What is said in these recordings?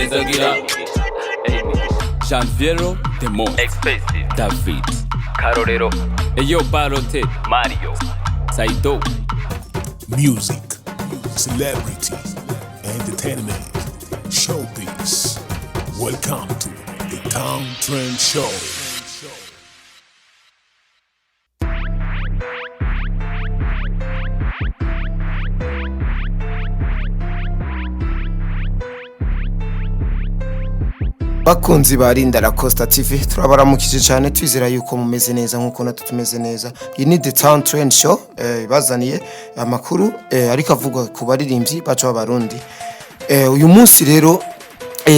Hezagira Janviero Demo Expensive David Karorero Eyo Barote Mario Saido. Music, celebrity, entertainment, showbiz. Welcome to the Town Trend Show. Bakunzi barinda la Costa TV turabaramukije cyane twizera yuko mumeze neza nkuko natwe tumeze neza. Iyi ni the Town Trend Show bazaniye amakuru ariko avuga ku baririmbyi bacu b'abarundi. Uyu munsi rero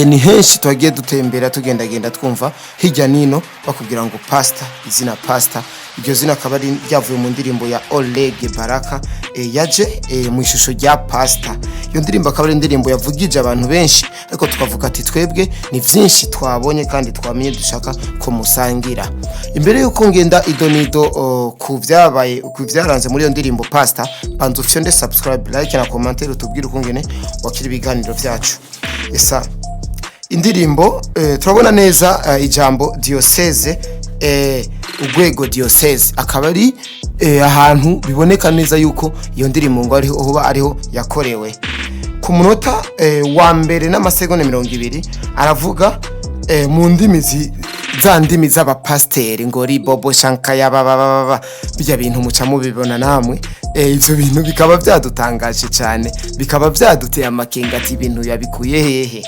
ni henshi twagiye dutembera tugendagenda twumva hirya nino bakubwira ngo Paster, izina Paster, iryo zina akaba ari ryavuye mu ndirimbo ya Olegue Baraka yaje mu ishusho rya Paster. Iyo ndirimbo akaba ari indirimbo yavugije abantu benshi ariko tukavuga ati twebwe ni vyinshi twabonye kandi twamenye dushaka ko musangira. Imbere yuko ngenda idonido ku vyabaye ku vyaranze muri iyo ndirimbo Paster, banzu fyonde subscribe, like na commentaire utubwire ukungene wakira ibiganiro vyacu. Esa indirimbo turabona neza ijambo diocese urwego diocese akaba ari ahantu biboneka neza yuko iyo ndirimbo ngo ariho yakorewe. Ku munota wa mbere n'amasegonda 20 aravuga mu ndimi za ndimi z'abapasteri ngo ri bobo shankaya baba bijya bintu muca mubibona namwe. Ivyo bintu bikaba byadutangaje cyane, bikaba byaduteye amakenga ati ibintu yabikuye hehe.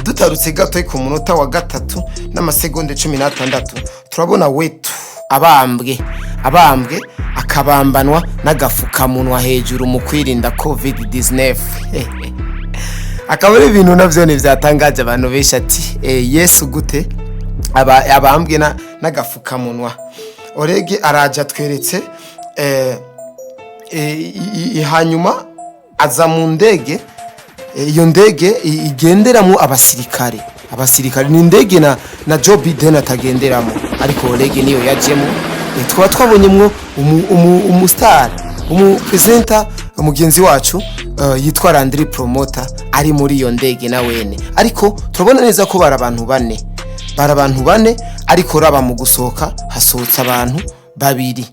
Dutarutse gato ku munota wa gatatu n'amasegonda 16 turabona wetu abambwe akabambanwa n'agafukamunwa hejuru mu kwirinda COVID-19. Akaba ari ibintu navyo ne byatangaje abantu benshi ati Yesu gute abambwe n'agafukamunwa. Olegue araja tweretse hanyuma aza mu ndege. Iyo ndege igenderamo abasirikare ni indege na Joe Biden atagenderamo ariko Olegue niyo yajemo. Twabonyemwo umustar umupresenter umugenzi wacu yitwa Landry Promoter ari muri iyo ndege na wene, ariko turabona neza ko bara abantu bane ariko raba mu gusohoka hasohotse abantu babiri,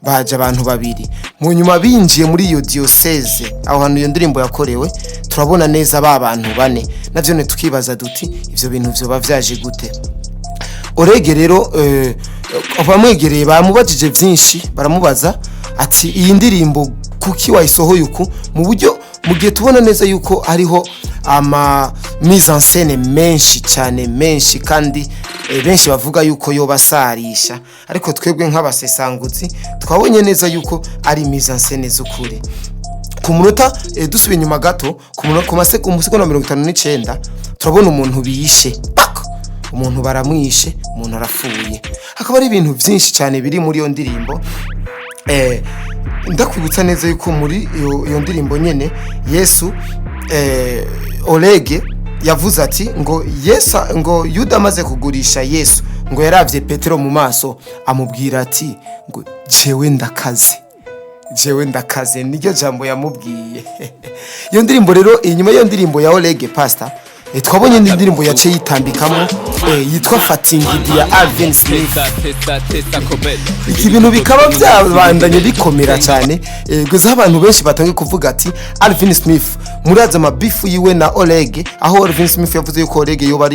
baje abantu babiri mu nyuma binjiye muri iyo diocese aho hantu iyo ndirimbo yakorewe. Turabona neza abantu bane navyo ne tukibaza duti ivyo bintu vyo bavyaje gute. Olegue rero abamwegereye bamubajije vyinshi, baramubaza ati iyi ndirimbo kuki wayisohoye uku mu buryo mu gihe tubona neza yuko hariho ama mise en scène menshi kandi benshi bavuga yuko yo basarisha, ariko twebwe nk'abasesanguzi twabonye neza yuko ari mise en scène z'ukuri. Ku munota dusubiye inyuma gato ku masegonda 59 turabona umuntu biyishe, umuntu baramwishe, umuntu arafuye. Hakaba ari ibintu byinshi cyane biri muri iyo ndirimbo. Ndakwibutsa neza yuko muri iyo ndirimbo nyene Yesu Olegue yavuze ati ngo Yuda amaze kugurisha Yesu ngo yaravye Petero mu maso amubwira ati ngo jewe ndakaze niryo jambo yamubwiye. Iyo ndirimbo rero inyuma y'iyo ndirimbo ya Olegue Paster twabonye indi ndirimbo yace yitambikamo yitwa Fatingidi ya Alvin Smith. Iki bintu bikaba byabandanye bikomera cyane guza abantu benshi batangiye kuvuga ati Alvin Smith muraza mabifu yiwe na Olegue, aho Alvin Smith yavuze yuko Olegue yo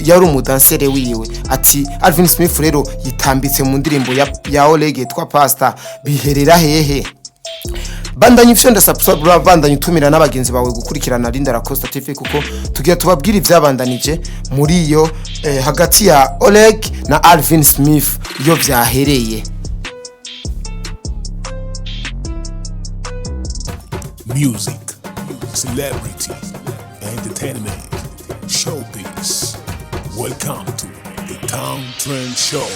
yari umudansere wiwe, ati Alvin Smith rero yitambitse mu ndirimbo ya Olegue twa Paster. Biherera hehe? Bandanye ifyonda subscribe, bandanye utumira n'abagenzi bawe gukurikirana Rinda la Costa TV kuko tugiye tubabwira ivyabandanije muri iyo hagati ya Olegue na Alvin Smith iyo vyahereye. Music, celebrity, entertainment, showbiz. Welcome to the Town Trend Show.